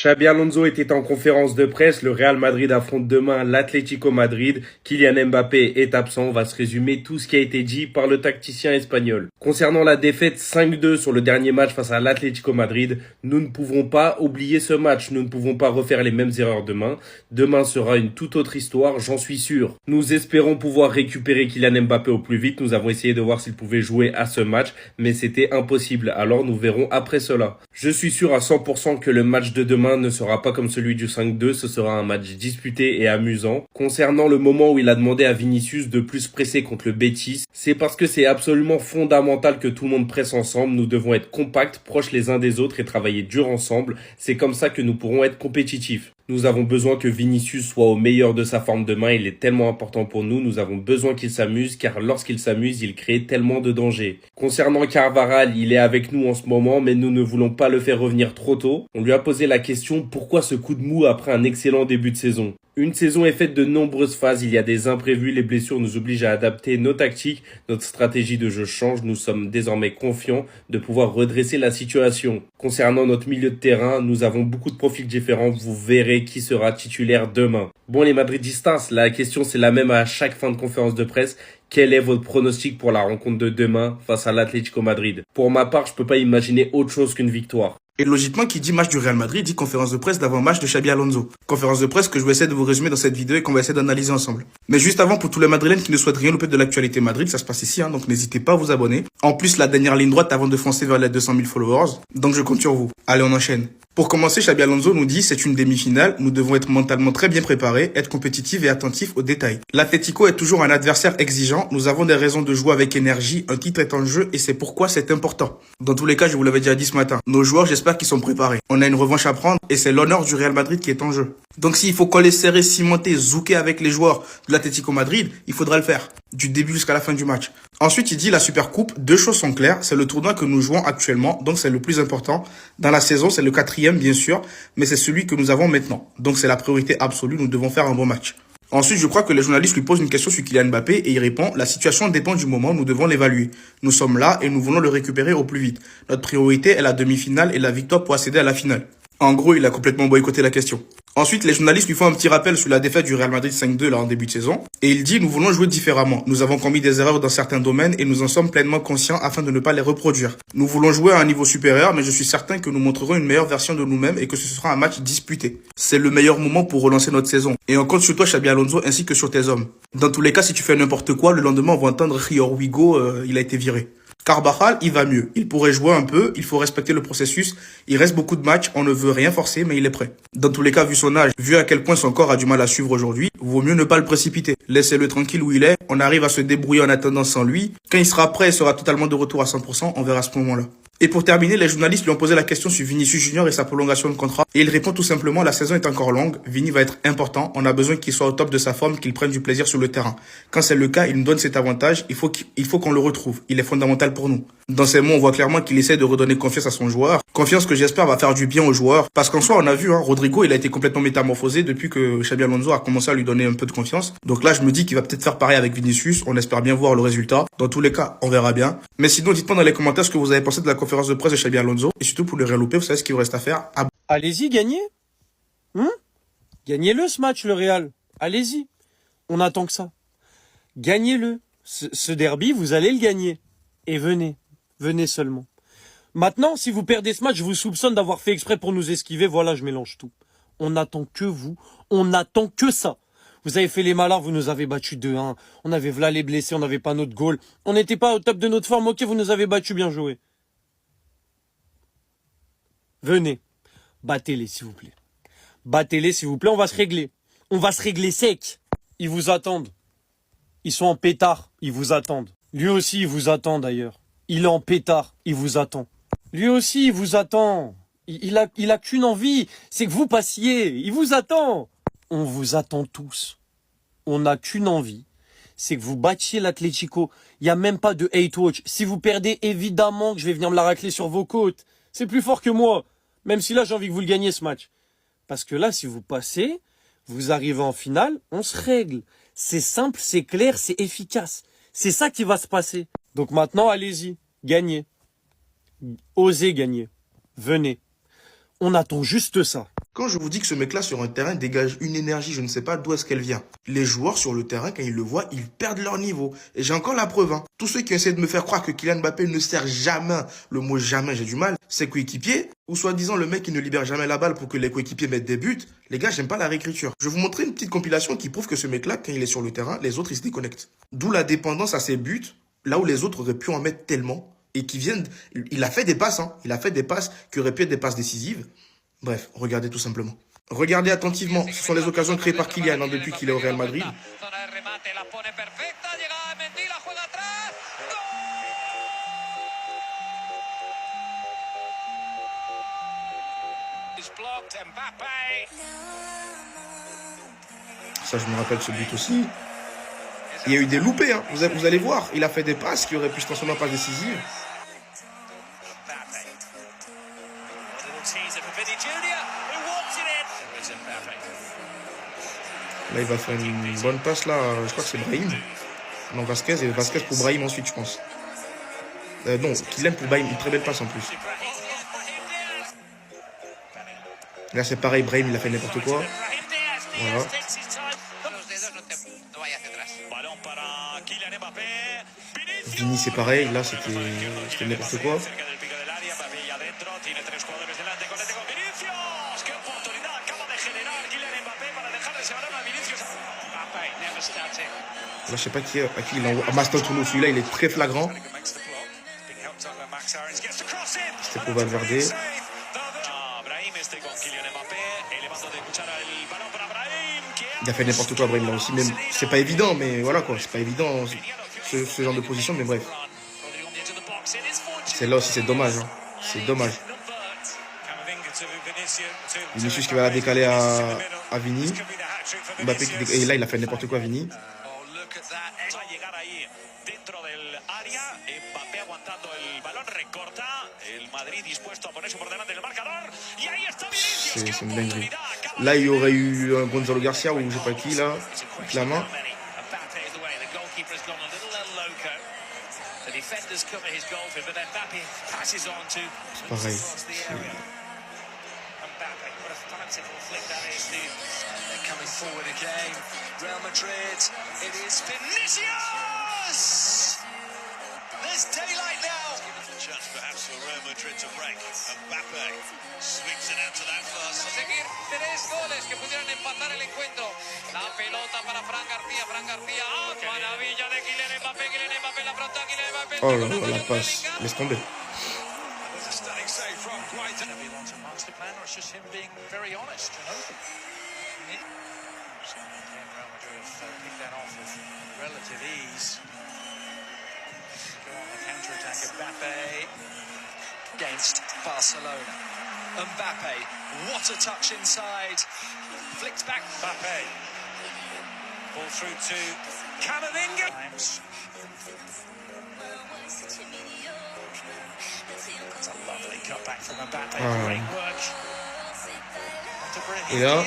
Xabi Alonso était en conférence de presse. Le Real Madrid affronte demain l'Atlético Madrid. Kylian Mbappé est absent. On va se résumer tout ce qui a été dit par le tacticien espagnol. Concernant la défaite 5-2 sur le dernier match face à l'Atlético Madrid, nous ne pouvons pas oublier ce match. Nous ne pouvons pas refaire les mêmes erreurs demain. Demain sera une toute autre histoire, j'en suis sûr. Nous espérons pouvoir récupérer Kylian Mbappé au plus vite. Nous avons essayé de voir s'il pouvait jouer à ce match, mais c'était impossible. Alors nous verrons après cela. Je suis sûr à 100% que le match de demain ne sera pas comme celui du 5-2, ce sera un match disputé et amusant. Concernant le moment où il a demandé à Vinicius de plus presser contre le Betis, c'est parce que c'est absolument fondamental que tout le monde presse ensemble. Nous devons être compacts, proches les uns des autres et travailler dur ensemble. C'est comme ça que nous pourrons être compétitifs. Nous avons besoin que Vinicius soit au meilleur de sa forme demain, il est tellement important pour nous, nous avons besoin qu'il s'amuse car lorsqu'il s'amuse, il crée tellement de dangers. Concernant Carvajal, il est avec nous en ce moment mais nous ne voulons pas le faire revenir trop tôt. On lui a posé la question pourquoi ce coup de mou après un excellent début de saison. Une saison est faite de nombreuses phases, il y a des imprévus, les blessures nous obligent à adapter nos tactiques, notre stratégie de jeu change, nous sommes désormais confiants de pouvoir redresser la situation. Concernant notre milieu de terrain, nous avons beaucoup de profils différents, vous verrez qui sera titulaire demain. Bon les Madridistas, la question c'est la même à chaque fin de conférence de presse. Quel est votre pronostic pour la rencontre de demain face à l'Atlético Madrid? Pour ma part, je peux pas imaginer autre chose qu'une victoire. Et logiquement, qui dit match du Real Madrid, dit conférence de presse d'avant-match de Xabi Alonso. Conférence de presse que je vais essayer de vous résumer dans cette vidéo et qu'on va essayer d'analyser ensemble. Mais juste avant, pour tous les Madrilènes qui ne souhaitent rien louper de l'actualité Madrid, ça se passe ici, donc n'hésitez pas à vous abonner. En plus, la dernière ligne droite avant de foncer vers les 200 000 followers. Donc je compte sur vous. Allez, on enchaîne. Pour commencer, Xabi Alonso nous dit c'est une demi-finale, nous devons être mentalement très bien préparés, être compétitifs et attentifs aux détails. L'Atlético est toujours un adversaire exigeant, nous avons des raisons de jouer avec énergie, un titre est en jeu et c'est pourquoi c'est important. Dans tous les cas, je vous l'avais déjà dit ce matin, nos joueurs j'espère qu'ils sont préparés. On a une revanche à prendre et c'est l'honneur du Real Madrid qui est en jeu. Donc s'il faut coller serré, cimenter, zouker avec les joueurs de l'Atlético Madrid, il faudra le faire, du début jusqu'à la fin du match. Ensuite, il dit la Supercoupe, deux choses sont claires, c'est le tournoi que nous jouons actuellement, donc c'est le plus important. Dans la saison, c'est le 4e bien sûr, mais c'est celui que nous avons maintenant. Donc c'est la priorité absolue, nous devons faire un bon match. Ensuite, je crois que les journalistes lui posent une question sur Kylian Mbappé et il répond « La situation dépend du moment, nous devons l'évaluer. Nous sommes là et nous voulons le récupérer au plus vite. Notre priorité est la demi-finale et la victoire pour accéder à la finale. » En gros, il a complètement boycotté la question. Ensuite, les journalistes lui font un petit rappel sur la défaite du Real Madrid 5-2 là en début de saison. Et il dit, nous voulons jouer différemment. Nous avons commis des erreurs dans certains domaines et nous en sommes pleinement conscients afin de ne pas les reproduire. Nous voulons jouer à un niveau supérieur, mais je suis certain que nous montrerons une meilleure version de nous-mêmes et que ce sera un match disputé. C'est le meilleur moment pour relancer notre saison. Et on compte sur toi, Xabi Alonso, ainsi que sur tes hommes. Dans tous les cas, si tu fais n'importe quoi, le lendemain, on va entendre « Here we go, il a été viré ». Carvajal, il va mieux. Il pourrait jouer un peu, il faut respecter le processus. Il reste beaucoup de matchs, on ne veut rien forcer, mais il est prêt. Dans tous les cas, vu son âge, vu à quel point son corps a du mal à suivre aujourd'hui, vaut mieux ne pas le précipiter. Laissez-le tranquille où il est, on arrive à se débrouiller en attendant sans lui. Quand il sera prêt, il sera totalement de retour à 100%, on verra à ce moment-là. Et pour terminer, les journalistes lui ont posé la question sur Vinicius Junior et sa prolongation de contrat. Et il répond tout simplement, la saison est encore longue, Vini va être important, on a besoin qu'il soit au top de sa forme, qu'il prenne du plaisir sur le terrain. Quand c'est le cas, il nous donne cet avantage, il faut qu'on le retrouve. Il est fondamental pour nous. Dans ces mots, on voit clairement qu'il essaie de redonner confiance à son joueur. Confiance que j'espère va faire du bien aux joueurs. Parce qu'en soi, on a vu, Rodrigo, il a été complètement métamorphosé depuis que Xabi Alonso a commencé à lui donner un peu de confiance. Donc là, je me dis qu'il va peut-être faire pareil avec Vinicius. On espère bien voir le résultat. Dans tous les cas, on verra bien. Mais sinon, dites-moi dans les commentaires ce que vous avez pensé de la conférence de presse de Xabi Alonso. Et surtout, pour le rien louper, vous savez ce qu'il vous reste à faire. Allez-y, gagnez. Gagnez-le ce match, le Real. Allez-y. On attend que ça. Gagnez-le. Ce derby, vous allez le gagner. Et venez. Venez seulement. Maintenant, si vous perdez ce match, je vous soupçonne d'avoir fait exprès pour nous esquiver. Voilà, je mélange tout. On attend que vous. On n'attend que ça. Vous avez fait les malins, vous nous avez battus 2-1. On avait v'là les blessés, on n'avait pas notre goal. On n'était pas au top de notre forme. Ok, vous nous avez battus, bien joué. Venez. Battez-les, s'il vous plaît. Battez-les, s'il vous plaît. On va se régler. On va se régler sec. Ils vous attendent. Ils sont en pétard. Ils vous attendent. Lui aussi, il vous attend d'ailleurs. Il est en pétard, il vous attend. Lui aussi, il vous attend. Il a qu'une envie, c'est que vous passiez. Il vous attend. On vous attend tous. On n'a qu'une envie, c'est que vous battiez l'Atlético. Il n'y a même pas de hate watch. Si vous perdez, évidemment que je vais venir me la racler sur vos côtes. C'est plus fort que moi. Même si là, j'ai envie que vous le gagniez ce match. Parce que là, si vous passez, vous arrivez en finale, on se règle. C'est simple, c'est clair, c'est efficace. C'est ça qui va se passer. Donc maintenant, allez-y, gagnez. Osez gagner. Venez. On attend juste ça. Quand je vous dis que ce mec-là sur un terrain dégage une énergie, je ne sais pas d'où est-ce qu'elle vient. Les joueurs sur le terrain, quand ils le voient, ils perdent leur niveau. Et j'ai encore la preuve. Hein. Tous ceux qui essaient de me faire croire que Kylian Mbappé ne sert jamais, le mot jamais, j'ai du mal, ses coéquipiers, ou soi-disant le mec qui ne libère jamais la balle pour que les coéquipiers mettent des buts, les gars, j'aime pas la réécriture. Je vais vous montrer une petite compilation qui prouve que ce mec-là, quand il est sur le terrain, les autres, ils se déconnectent. D'où la dépendance à ses buts, là où les autres auraient pu en mettre tellement, et qui viennent... Il a fait des passes, hein. Il a fait des passes qui auraient pu être des passes décisives. Bref, regardez tout simplement. Regardez attentivement, ce sont les occasions créées par Kylian hein, depuis qu'il est au Real Madrid. Ça, je me rappelle ce but aussi. Il y a eu des loupés, hein. Vous allez voir. Il a fait des passes qui auraient pu se transformer en passes décisives. Là, il va faire une bonne passe, là. Je crois que c'est Brahim. Non, Vasquez. Et Vasquez pour Brahim ensuite, je pense. Non, Kylian pour Brahim. Une très belle passe en plus. Là, c'est pareil. Brahim, il a fait n'importe quoi. Voilà. Vini, c'est pareil. Là, c'était n'importe quoi. Là, je sais pas à qui il envoie. Ah, Mastantuono, celui-là, il est très flagrant. C'était pour Valverde. Il a fait n'importe quoi, Brahim, là aussi. Même, c'est pas évident, mais voilà quoi. C'est pas évident, ce genre de position, mais bref. C'est là aussi, c'est dommage. Hein. C'est dommage. Vinicius qui va la décaler à Vini. Mbappé et là, il a fait n'importe quoi, Vini. C'est une dinguerie. Là, il y aurait eu un Gonzalo Garcia ou je sais pas qui, là, la main. C'est pareil. There's daylight now. A chance perhaps for Real Madrid to break. Mbappé swings it out to that first. Conseguir 3 goles que pudieran empatar el encuentro. La pelota para Fran García. ¡Ah, maravilla de Kylian Mbappé! Kylian Mbappé la afronta. Kylian Mbappé. Oh là là, la passe. Laisse tomber. There's a stunning save from Guaita. He wants a master plan, or it's just him being very honest, you know? So again, Real Madrid have picked that off with relative ease. Go on the counter-attack. Mbappé against Barcelona. Mbappé, what a touch inside. Flicked back. Mbappé. Ball through to Camavinga. It's a lovely cutback from Mbappé. Great work. Et là,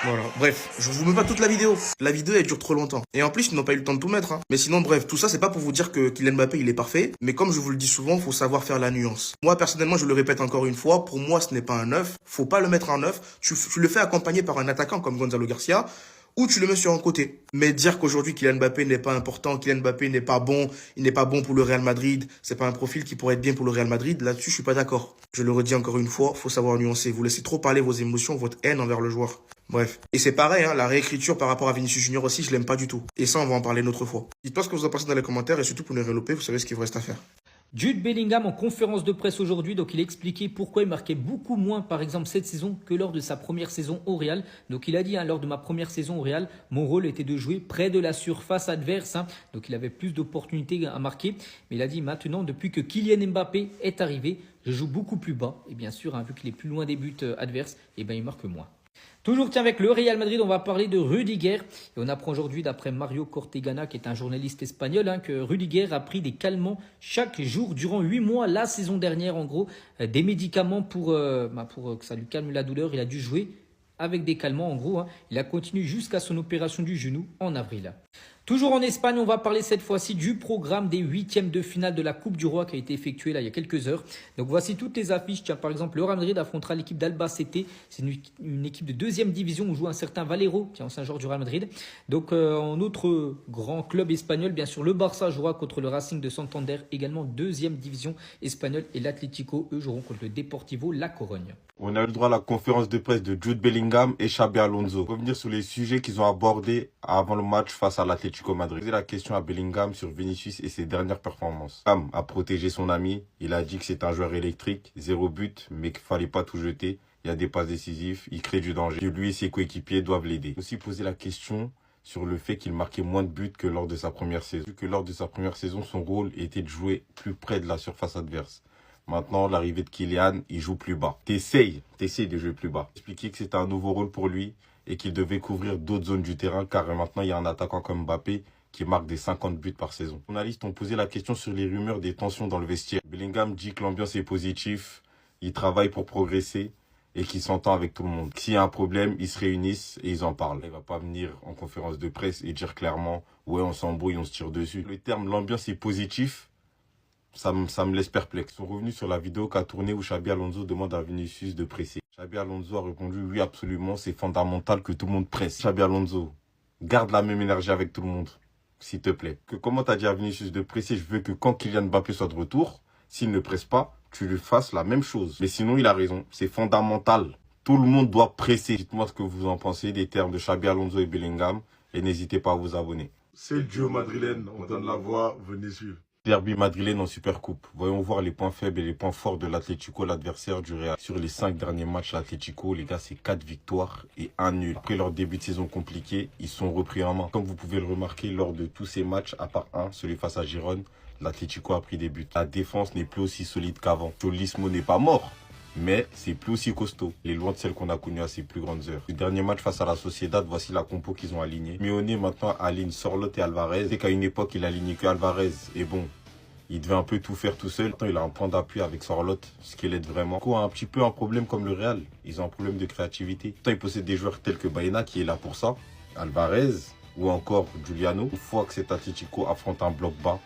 voilà. Bref, je vous mets pas toute la vidéo. La vidéo, elle dure trop longtemps. Et en plus, ils n'ont pas eu le temps de tout mettre. Hein. Mais sinon, bref, tout ça, c'est pas pour vous dire que Kylian Mbappé, il est parfait. Mais comme je vous le dis souvent, faut savoir faire la nuance. Moi, personnellement, je le répète encore une fois, pour moi, ce n'est pas un 9. Faut pas le mettre en 9. Tu le fais accompagner par un attaquant comme Gonzalo Garcia. Ou tu le mets sur un côté. Mais dire qu'aujourd'hui Kylian Mbappé n'est pas important, Kylian Mbappé n'est pas bon, il n'est pas bon pour le Real Madrid, c'est pas un profil qui pourrait être bien pour le Real Madrid, là-dessus je suis pas d'accord. Je le redis encore une fois, faut savoir nuancer. Vous laissez trop parler vos émotions, votre haine envers le joueur. Bref. Et c'est pareil, hein, la réécriture par rapport à Vinicius Junior aussi, je l'aime pas du tout. Et ça, on va en parler une autre fois. Dites-moi ce que vous en pensez dans les commentaires et surtout pour nous reloper, vous savez ce qu'il vous reste à faire. Jude Bellingham en conférence de presse aujourd'hui, donc il a expliqué pourquoi il marquait beaucoup moins par exemple cette saison que lors de sa première saison au Real. Donc il a dit, lors de ma première saison au Real, mon rôle était de jouer près de la surface adverse, donc il avait plus d'opportunités à marquer. Mais il a dit maintenant, depuis que Kylian Mbappé est arrivé, je joue beaucoup plus bas et bien sûr, vu qu'il est plus loin des buts adverses, il marque moins. Toujours avec le Real Madrid, on va parler de Rudiger. Et on apprend aujourd'hui, d'après Mario Cortegana, qui est un journaliste espagnol, que Rudiger a pris des calmants chaque jour durant 8 mois, la saison dernière en gros, des médicaments pour que ça lui calme la douleur. Il a dû jouer avec des calmants en gros. Il a continué jusqu'à son opération du genou en avril. Toujours en Espagne, on va parler cette fois-ci du programme des huitièmes de finale de la Coupe du Roi qui a été effectué là il y a quelques heures. Donc voici toutes les affiches. Tiens, par exemple, le Real Madrid affrontera l'équipe d'Albacete. C'est une équipe de deuxième division où joue un certain Valero, qui est ancien joueur du Real Madrid. Donc en autre grand club espagnol, bien sûr, le Barça jouera contre le Racing de Santander, également deuxième division espagnole. Et l'Atlético, eux, joueront contre le Deportivo La Corogne. On a eu le droit à la conférence de presse de Jude Bellingham et Xabi Alonso. Revenir sur les sujets qu'ils ont abordés avant le match face à l'Atlético Madrid. Poser la question à Bellingham sur Vinicius et ses dernières performances. Bellingham a protégé son ami. Il a dit que c'est un joueur électrique, 0 but, mais qu'il fallait pas tout jeter. Il y a des passes décisives, il crée du danger. Que lui et ses coéquipiers doivent l'aider. Aussi poser la question sur le fait qu'il marquait moins de buts que lors de sa première saison. Que lors de sa première saison, son rôle était de jouer plus près de la surface adverse. Maintenant, l'arrivée de Kylian, il joue plus bas. T'essayes de jouer plus bas. Expliquer que c'était un nouveau rôle pour lui et qu'il devait couvrir d'autres zones du terrain car maintenant, il y a un attaquant comme Mbappé qui marque des 50 buts par saison. Les journalistes ont posé la question sur les rumeurs des tensions dans le vestiaire. Bellingham dit que l'ambiance est positive, il travaille pour progresser et qu'il s'entend avec tout le monde. S'il y a un problème, ils se réunissent et ils en parlent. Il va pas venir en conférence de presse et dire clairement « Ouais, on s'embrouille, on se tire dessus ». Le terme « l'ambiance est positive », ça me laisse perplexe. Ils sont revenus sur la vidéo qu'a tournée où Xabi Alonso demande à Vinicius de presser. Xabi Alonso a répondu « Oui, absolument, c'est fondamental que tout le monde presse ». Xabi Alonso, garde la même énergie avec tout le monde, s'il te plaît. Comment t'as dit à Vinicius de presser? Je veux que quand Kylian Mbappé soit de retour, s'il ne presse pas, tu lui fasses la même chose. Mais sinon, il a raison, c'est fondamental. Tout le monde doit presser. Dites-moi ce que vous en pensez des termes de Xabi Alonso et Bellingham et n'hésitez pas à vous abonner. C'est le duo madrilène, on donne la voix, venez suivre. Derby madrilène en Supercoupe. Voyons voir les points faibles et les points forts de l'Atlético, l'adversaire du Real. Sur les 5 derniers matchs, l'Atlético, les gars, c'est 4 victoires et 1 nul. Après leur début de saison compliqué, ils sont repris en main. Comme vous pouvez le remarquer, lors de tous ces matchs, à part un, celui face à Girone, l'Atlético a pris des buts. La défense n'est plus aussi solide qu'avant. Cholismo n'est pas mort, mais c'est plus aussi costaud. Il est loin de celle qu'on a connue à ses plus grandes heures. Le dernier match face à la Sociedad, voici la compo qu'ils ont alignée. Simeone maintenant aligne Sorloth et Alvarez. C'est qu'à une époque, il alignait que Alvarez. Et bon, il devait un peu tout faire tout seul. Maintenant, il a un point d'appui avec Sorloth, ce qui l'aide vraiment. Quoi, un petit peu un problème comme le Real. Ils ont un problème de créativité. Pourtant, ils possèdent des joueurs tels que Baena qui est là pour ça. Alvarez ou encore Giuliano. Une fois que cet Atlético affronte un bloc bas,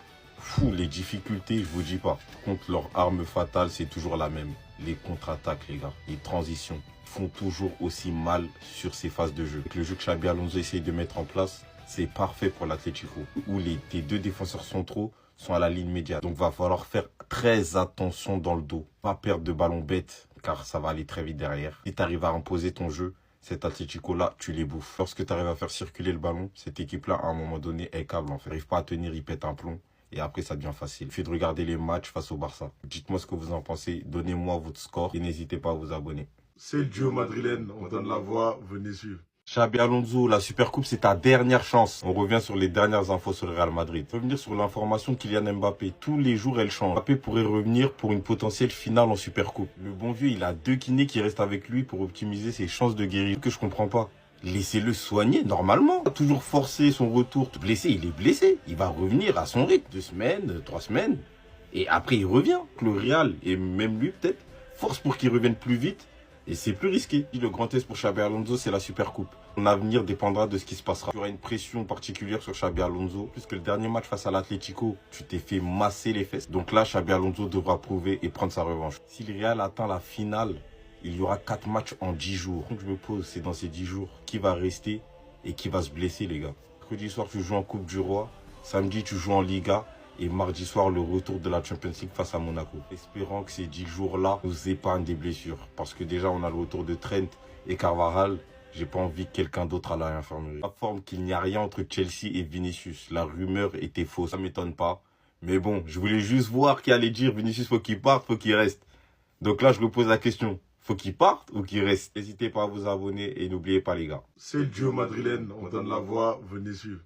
les difficultés, je vous dis pas. Par contre, leur arme fatale, c'est toujours la même. Les contre-attaques, les gars. Les transitions font toujours aussi mal sur ces phases de jeu. Le jeu que Xabi Alonso essaye de mettre en place, c'est parfait pour l'Atlético. Où tes deux défenseurs centraux sont à la ligne médiane. Donc, va falloir faire très attention dans le dos. Pas perdre de ballon bête, car ça va aller très vite derrière. Si tu arrives à imposer ton jeu, cet Atlético-là, tu les bouffes. Lorsque tu arrives à faire circuler le ballon, cette équipe-là, à un moment donné, est câble. En fait, ils n'arrivent pas à tenir, ils pètent un plomb. Et après, ça devient facile. Il suffit de regarder les matchs face au Barça. Dites-moi ce que vous en pensez. Donnez-moi votre score et n'hésitez pas à vous abonner. C'est le duo madrilène, on donne la voix, venez suivre. Xabi Alonso, la Supercoupe, c'est ta dernière chance. On revient sur les dernières infos sur le Real Madrid. Revenir sur l'information de Kylian Mbappé. Tous les jours, elle change. Mbappé pourrait revenir pour une potentielle finale en Supercoupe. Le bon vieux, il a 2 kinés qui restent avec lui pour optimiser ses chances de guérir. Que je comprends pas. Laissez-le soigner normalement. Toujours forcer son retour. Blessé, il est blessé. Il va revenir à son rythme. 2 semaines, 3 semaines. Et après, il revient. Le Real, et même lui peut-être, force pour qu'il revienne plus vite. Et c'est plus risqué. Le grand test pour Xabi Alonso, c'est la Supercoupe. Son avenir dépendra de ce qui se passera. Il y aura une pression particulière sur Xabi Alonso. Puisque le dernier match face à l'Atlético, tu t'es fait masser les fesses. Donc là, Xabi Alonso devra prouver et prendre sa revanche. Si le Real atteint la finale, il y aura 4 matchs en 10 jours. Donc je me pose, c'est dans ces 10 jours qui va rester et qui va se blesser, les gars. Mercredi soir, tu joues en Coupe du Roi. Samedi, tu joues en Liga. Et mardi soir, le retour de la Champions League face à Monaco. Espérant que ces 10 jours-là nous épargnent des blessures. Parce que déjà, on a le retour de Trent et Carvajal. J'ai pas envie que quelqu'un d'autre aille à l'infirmerie. La forme qu'il n'y a rien entre Chelsea et Vinicius. La rumeur était fausse. Ça m'étonne pas. Mais bon, je voulais juste voir qui allait dire Vinicius, faut qu'il parte, faut qu'il reste. Donc là, je me pose la question. Faut qu'il parte ou qu'il reste? N'hésitez pas à vous abonner et n'oubliez pas, les gars. C'est le duo madrilène, on donne la voix, venez suivre.